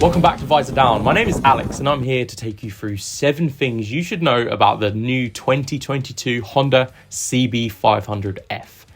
Welcome back to Visor Down. My name is Alex and I'm here to take you through 7 things you should know about the new 2022 Honda CB500F.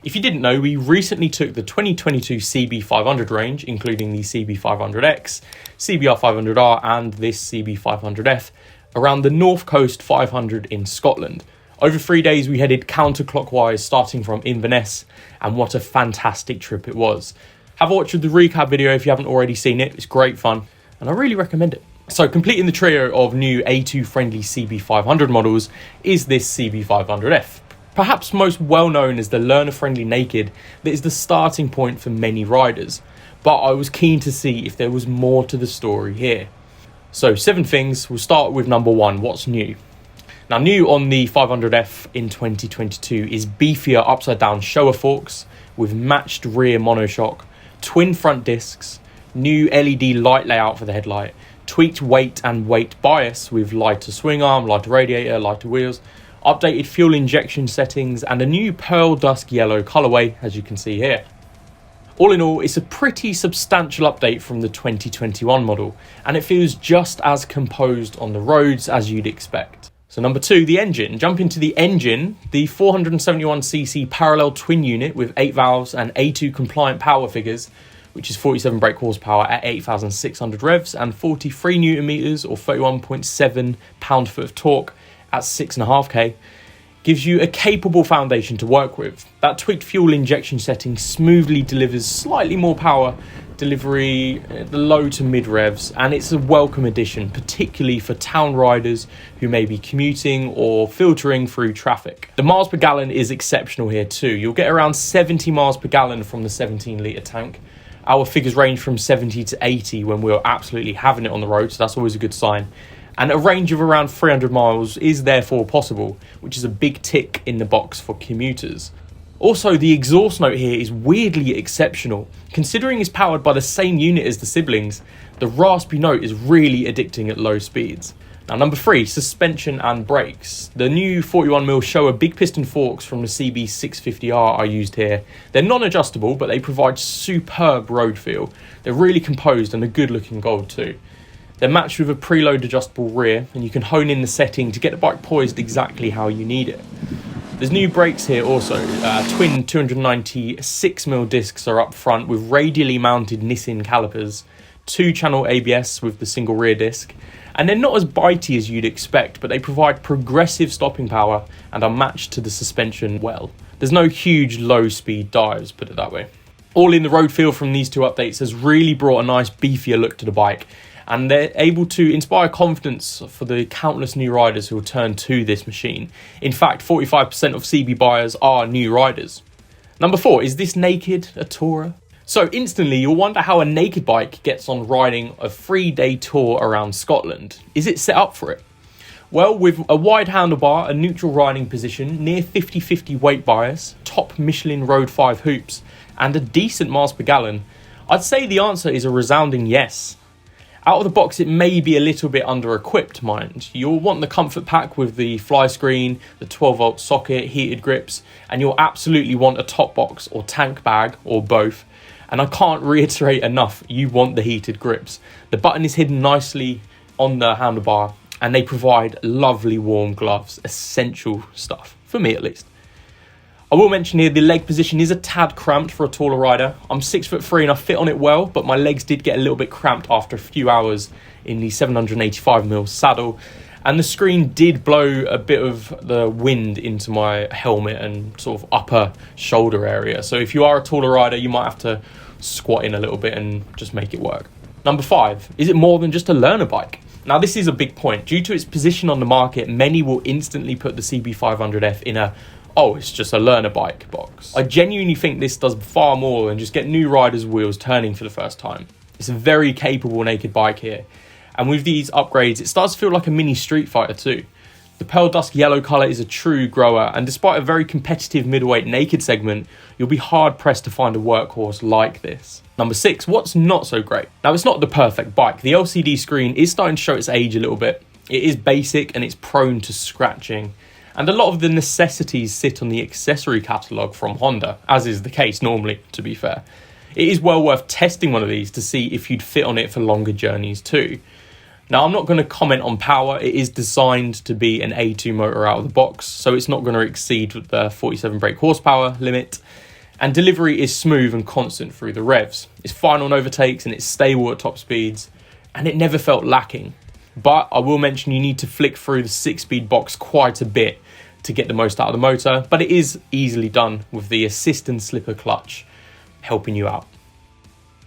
If you didn't know, we recently took the 2022 CB500 range, including the CB500X, CBR500R and this CB500F, around the North Coast 500 in Scotland. Over 3 days we headed counterclockwise starting from Inverness, and what a fantastic trip it was. Have a watch of the recap video if you haven't already seen it. It's great fun and I really recommend it. So completing the trio of new A2 friendly CB500 models is this CB500F. Perhaps most well known as the learner friendly naked that is the starting point for many riders, but I was keen to see if there was more to the story here. So 7 things. We'll start with number 1, what's new. Now new on the 500F in 2022 is beefier upside down shower forks with matched rear monoshock, twin front discs, new LED light layout for the headlight, tweaked weight and weight bias with lighter swing arm, lighter radiator, lighter wheels, updated fuel injection settings and a new pearl dusk yellow colourway as you can see here. All in all, it's a pretty substantial update from the 2021 model and it feels just as composed on the roads as you'd expect. So number 2, the engine. Jump into the engine, the 471cc parallel twin unit with 8 valves and A2 compliant power figures, which is 47 brake horsepower at 8,600 revs and 43 newton meters or 31.7 pound-foot of torque at 6.5k, gives you a capable foundation to work with. That tweaked fuel injection setting smoothly delivers slightly more power delivery at the low to mid revs, and it's a welcome addition, particularly for town riders who may be commuting or filtering through traffic. The miles per gallon is exceptional here too. You'll get around 70 miles per gallon from the 17 litre tank. Our figures range from 70 to 80 when we were absolutely having it on the road, so that's always a good sign. And a range of around 300 miles is therefore possible, which is a big tick in the box for commuters. Also, the exhaust note here is weirdly exceptional. Considering it's powered by the same unit as the siblings, the raspy note is really addicting at low speeds. Now number 3, suspension and brakes. The new 41mm Showa big piston forks from the CB650R are used here. They're non-adjustable, but they provide superb road feel. They're really composed and a good looking gold too. They're matched with a preload adjustable rear, and you can hone in the setting to get the bike poised exactly how you need it. There's new brakes here also. Twin 296mm discs are up front with radially mounted Nissin calipers, 2-channel ABS with the single rear disc, and they're not as bitey as you'd expect, but they provide progressive stopping power and are matched to the suspension well. There's no huge low speed dives, put it that way. All in, the road feel from these 2 updates has really brought a nice beefier look to the bike, and they're able to inspire confidence for the countless new riders who will turn to this machine. In fact, 45% of CB buyers are new riders. Number 4, is this naked a tourer? So instantly you'll wonder how a naked bike gets on riding a 3-day tour around Scotland. Is it set up for it? Well, with a wide handlebar, a neutral riding position, near 50-50 weight bias, top Michelin Road 5 hoops, and a decent miles per gallon, I'd say the answer is a resounding yes. Out of the box, it may be a little bit under-equipped, mind. You'll want the comfort pack with the fly screen, the 12-volt socket, heated grips, and you'll absolutely want a top box or tank bag, or both. And I can't reiterate enough, you want the heated grips. The button is hidden nicely on the handlebar, and they provide lovely warm gloves, essential stuff, for me at least. I will mention here the leg position is a tad cramped for a taller rider. I'm 6'3" and I fit on it well, but my legs did get a little bit cramped after a few hours in the 785mm saddle, and the screen did blow a bit of the wind into my helmet and sort of upper shoulder area. So if you are a taller rider, you might have to squat in a little bit and just make it work. Number 5, is it more than just a learner bike? Now this is a big point. Due to its position on the market, many will instantly put the CB500F in a "oh, it's just a learner bike" box. I genuinely think this does far more than just get new riders' wheels turning for the first time. It's a very capable naked bike here, and with these upgrades it starts to feel like a mini Street Fighter too. The pearl dusk yellow colour is a true grower, and despite a very competitive middleweight naked segment, you'll be hard pressed to find a workhorse like this. Number 6, what's not so great? Now it's not the perfect bike. The LCD screen is starting to show its age a little bit. It is basic and it's prone to scratching. And a lot of the necessities sit on the accessory catalogue from Honda, as is the case normally, to be fair. It is well worth testing one of these to see if you'd fit on it for longer journeys too. Now, I'm not going to comment on power. It is designed to be an A2 motor out of the box, so it's not going to exceed the 47 brake horsepower limit. And delivery is smooth and constant through the revs. It's fine on overtakes and it's stable at top speeds, and it never felt lacking. But I will mention you need to flick through the 6-speed box quite a bit to get the most out of the motor, but it is easily done with the assist and slipper clutch helping you out.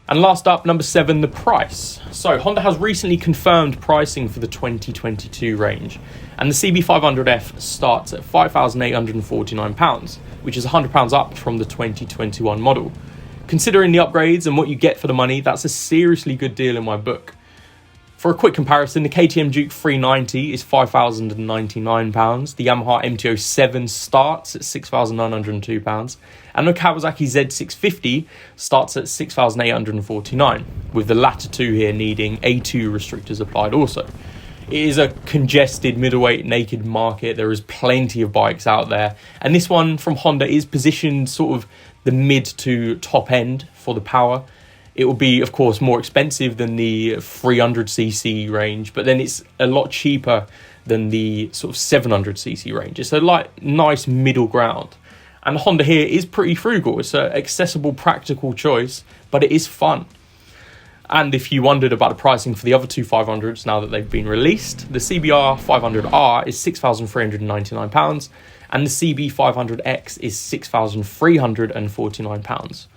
And last up, number 7, the price. So Honda has recently confirmed pricing for the 2022 range, and the CB500F starts at £5,849, which is £100 up from the 2021 model. Considering the upgrades and what you get for the money, that's a seriously good deal in my book. For a quick comparison, the KTM Duke 390 is £5,099, the Yamaha MT-07 starts at £6,902, and the Kawasaki Z650 starts at £6,849, with the latter two here needing A2 restrictors applied also. It is a congested middleweight naked market. There is plenty of bikes out there, and this one from Honda is positioned sort of the mid to top end for the power. It will be, of course, more expensive than the 300cc range, but then it's a lot cheaper than the sort of 700cc range. It's a nice middle ground. And the Honda here is pretty frugal. It's an accessible, practical choice, but it is fun. And if you wondered about the pricing for the other two 500s now that they've been released, the CBR 500R is £6,399 and the CB 500X is £6,349.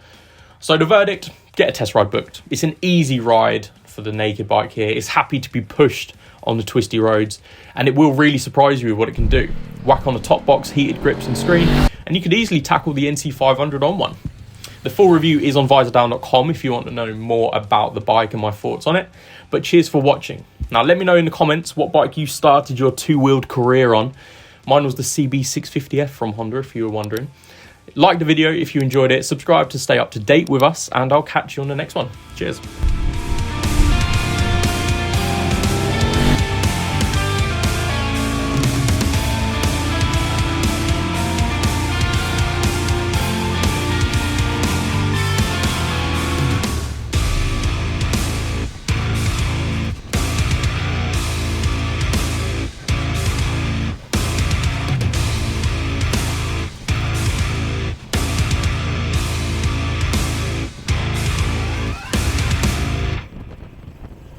So the verdict, get a test ride booked. It's an easy ride for the naked bike here. It's happy to be pushed on the twisty roads, and it will really surprise you with what it can do. Whack on the top box, heated grips and screen, and you could easily tackle the NC500 on one. The full review is on visordown.com if you want to know more about the bike and my thoughts on it. But cheers for watching. Now let me know in the comments what bike you started your two-wheeled career on. Mine was the CB650F from Honda, if you were wondering. Like the video if you enjoyed it, subscribe to stay up to date with us, and I'll catch you on the next one. Cheers.